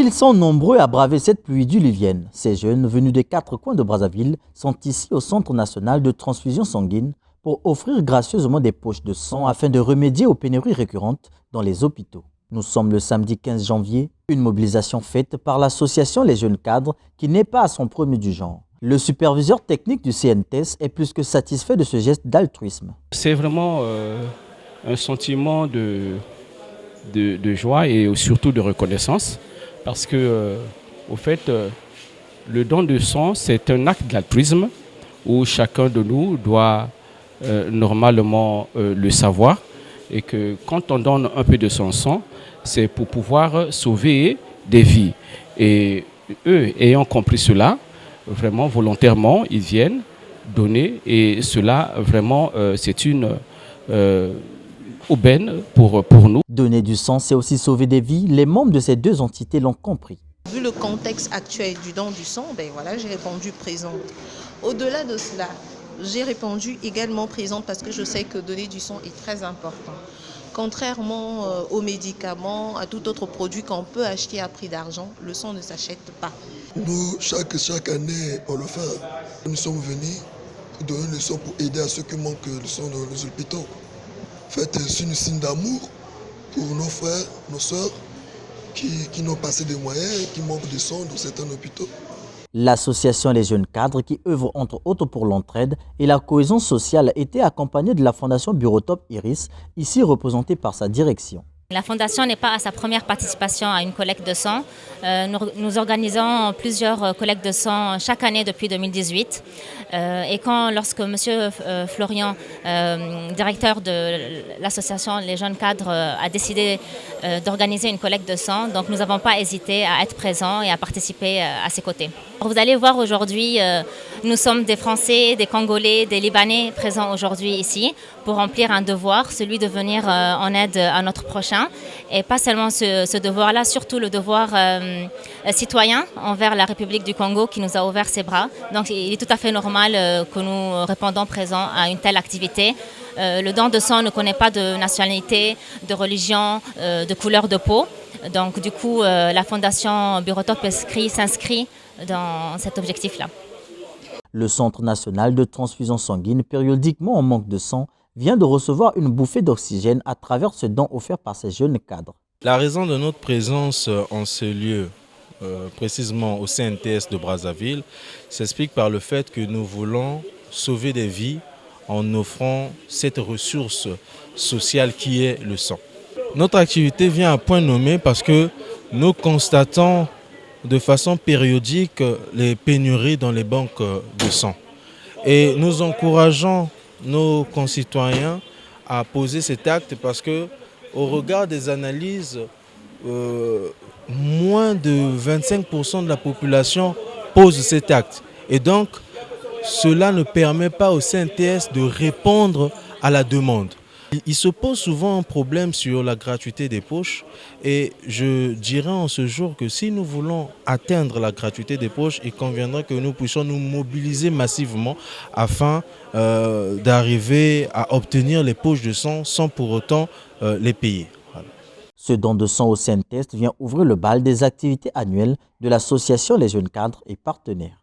Ils sont nombreux à braver cette pluie diluvienne. Ces jeunes, venus des 4 coins de Brazzaville, sont ici au Centre national de transfusion sanguine pour offrir gracieusement des poches de sang afin de remédier aux pénuries récurrentes dans les hôpitaux. Nous sommes le samedi 15 janvier, une mobilisation faite par l'association Les Jeunes Cadres qui n'est pas à son premier du genre. Le superviseur technique du CNTS est plus que satisfait de ce geste d'altruisme. C'est vraiment un sentiment de joie et surtout de reconnaissance parce que, au fait, le don de sang, c'est un acte d'altruisme où chacun de nous doit normalement le savoir et que quand on donne un peu de son sang, c'est pour pouvoir sauver des vies. Et eux, ayant compris cela, vraiment volontairement, ils viennent donner et cela, vraiment, c'est une aubaine pour nous. Donner du sang, c'est aussi sauver des vies. Les membres de ces deux entités l'ont compris. Vu le contexte actuel du don du sang, j'ai répondu présente. Au-delà de cela, j'ai répondu également présente parce que je sais que donner du sang est très important. Contrairement aux médicaments, à tout autre produit qu'on peut acheter à prix d'argent, le sang ne s'achète pas. Nous, chaque année, on le fait. Nous sommes venus pour donner le sang pour aider à ceux qui manquent le sang dans les hôpitaux. Faites un signe d'amour pour nos frères, nos sœurs qui n'ont pas assez de moyens, qui manquent de sang dans certains hôpitaux. L'association Les Jeunes Cadres, qui œuvre entre autres pour l'entraide et la cohésion sociale, était accompagnée de la Fondation Burotop Iris, ici représentée par sa direction. La Fondation n'est pas à sa première participation à une collecte de sang. Nous organisons plusieurs collectes de sang chaque année depuis 2018. Et lorsque M. Florian, directeur de l'association Les Jeunes Cadres, a décidé d'organiser une collecte de sang, donc nous n'avons pas hésité à être présents et à participer à ses côtés. Vous allez voir aujourd'hui, nous sommes des Français, des Congolais, des Libanais présents aujourd'hui ici pour remplir un devoir, celui de venir en aide à notre prochain. Et pas seulement ce devoir-là, surtout le devoir citoyen envers la République du Congo qui nous a ouvert ses bras. Donc il est tout à fait normal que nous répondons présents à une telle activité. Le don de sang ne connaît pas de nationalité, de religion, de couleur de peau. Donc du coup, la Fondation Burotop s'inscrit dans cet objectif-là. Le Centre national de transfusion sanguine, périodiquement en manque de sang, vient de recevoir une bouffée d'oxygène à travers ce don offert par ces jeunes cadres. La raison de notre présence en ce lieu, précisément au CNTS de Brazzaville, s'explique par le fait que nous voulons sauver des vies en offrant cette ressource sociale qui est le sang. Notre activité vient à point nommé parce que nous constatons de façon périodique les pénuries dans les banques de sang. Et nous encourageons nos concitoyens à poser cet acte parce que, au regard des analyses, moins de 25% de la population pose cet acte. Et donc, cela ne permet pas au CNTS de répondre à la demande. Il se pose souvent un problème sur la gratuité des poches et je dirais en ce jour que si nous voulons atteindre la gratuité des poches, il conviendrait que nous puissions nous mobiliser massivement afin d'arriver à obtenir les poches de sang sans pour autant les payer. Voilà. Ce don de sang au CNTS vient ouvrir le bal des activités annuelles de l'association Les Jeunes Cadres et partenaires.